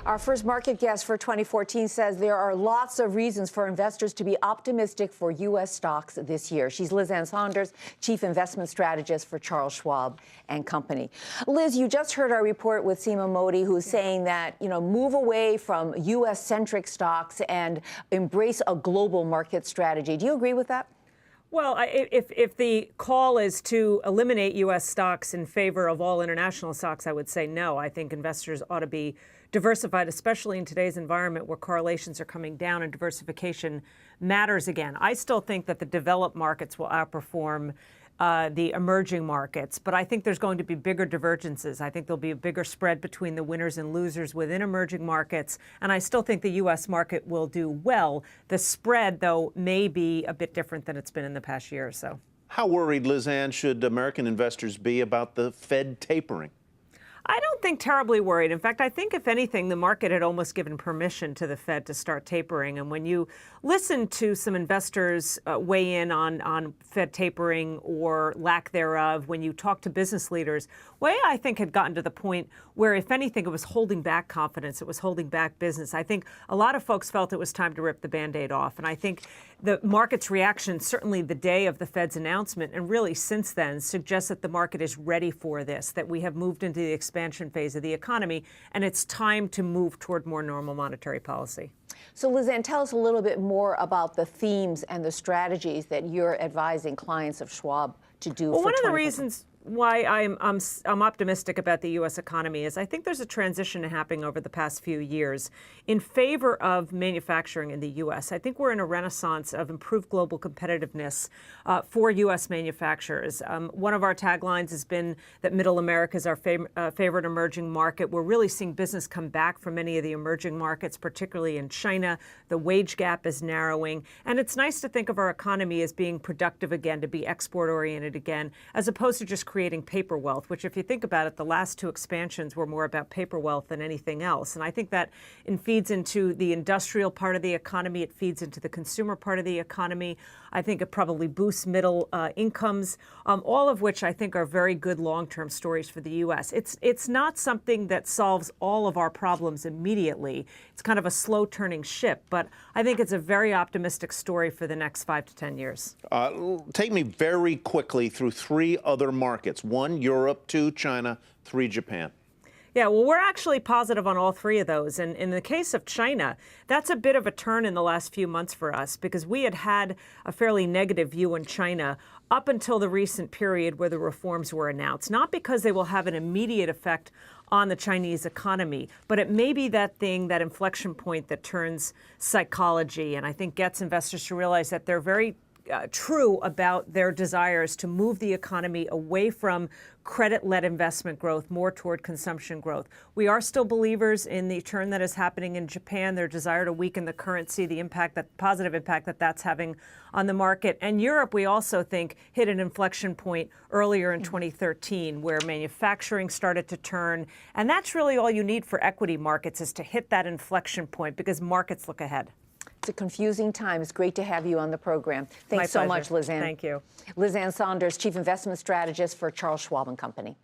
Our first market guest for 2014 says there are lots of reasons for investors to be optimistic for U.S. stocks this year. She's Ann Sonders, Chief Investment Strategist for Charles Schwab and Company. Liz, you just heard our report with Seema Modi, who's saying that, move away from U.S.-centric stocks and embrace a global market strategy. Do you agree with that? Well, if the call is to eliminate U.S. stocks in favor of all international stocks, I would say no. I think investors ought to be diversified, especially in today's environment where correlations are coming down and diversification matters again. I still think that the developed markets will outperform the emerging markets, but I think there's going to be bigger divergences. I think there'll be a bigger spread between the winners and losers within emerging markets, and I still think the U.S. market will do well. The spread, though, may be a bit different than it's been in the past year or so. How worried, Liz Ann, should American investors be about the Fed tapering? I don't think terribly worried. In fact, I think, if anything, the market had almost given permission to the Fed to start tapering. And when you listen to some investors weigh in on Fed tapering or lack thereof, when you talk to business leaders, I think had gotten to the point where, if anything, it was holding back confidence. It was holding back business. I think a lot of folks felt it was time to rip the Band-Aid off. And I think the market's reaction, certainly the day of the Fed's announcement, and really since then, suggests that the market is ready for this, that we have moved into the expansion phase of the economy, and it's time to move toward more normal monetary policy. So, Liz Ann, tell us a little bit more about the themes and the strategies that you're advising clients of Schwab to do. Well, one of the reasons why I'm optimistic about the U.S. economy is I think there's a transition happening over the past few years in favor of manufacturing in the U.S. I think we're in a renaissance of improved global competitiveness for U.S. manufacturers. One of our taglines has been that Middle America is our favorite emerging market. We're really seeing business come back from many of the emerging markets, particularly in China. The wage gap is narrowing. And it's nice to think of our economy as being productive again, to be export-oriented again, as opposed to just creating paper wealth, which, if you think about it, the last two expansions were more about paper wealth than anything else. And I think that feeds into the industrial part of the economy. It feeds into the consumer part of the economy. I think it probably boosts middle incomes, all of which I think are very good long-term stories for the U.S. It's not something that solves all of our problems immediately. It's kind of a slow-turning ship, but I think it's a very optimistic story for the next 5 to 10 years. Take me very quickly through three other markets. 1, Europe; 2, China; 3, Japan. Yeah, well, we're actually positive on all three of those. And in the case of China, that's a bit of a turn in the last few months for us, because we had a fairly negative view in China up until the recent period where the reforms were announced. Not because they will have an immediate effect on the Chinese economy, but it may be that thing, that inflection point that turns psychology, and I think gets investors to realize that they're very true about their desires to move the economy away from credit-led investment growth more toward consumption growth. We are still believers in the turn that is happening in Japan, their desire to weaken the currency, the positive impact that that's having on the market. And Europe, we also think, hit an inflection point earlier in 2013 where manufacturing started to turn. And that's really all you need for equity markets, is to hit that inflection point, because markets look ahead. It's a confusing time. It's great to have you on the program. Thanks so much, Liz Ann. Thank you. Liz Ann Sonders, Chief Investment Strategist for Charles Schwab and Company.